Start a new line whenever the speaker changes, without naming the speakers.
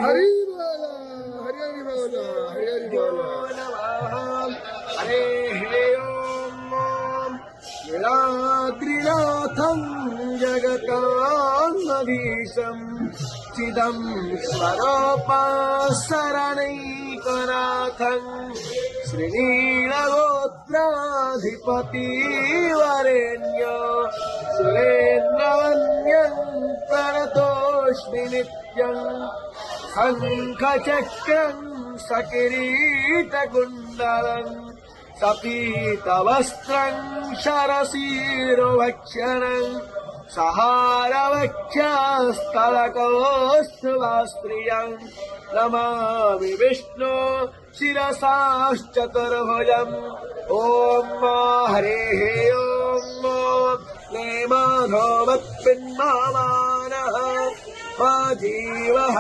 हरि बोला हरि हरि बोला हरि हरि बोला हरे हे ओम नीलाद्रिनाथं जगतान्नधीशं चिदं स्वरूपशरणैकनाथं श्रीनीलगोत्राधिपतिवरेण्य सुरेन्द्रवन्द्यं प्रणतोऽस्मि नित्यम् शङ्खचक्रं सकिरीटकुण्डलम् सपीतवस्त्रं शरशिरोभक्षणं सहारवक्षस्थलकौस्तुभस्त्रियं नमामि विष्णो शिरसाश्चतुर्भुजम् ॐ हरेः ॐ नेमाधोमत्पिन्मानः मा जीवः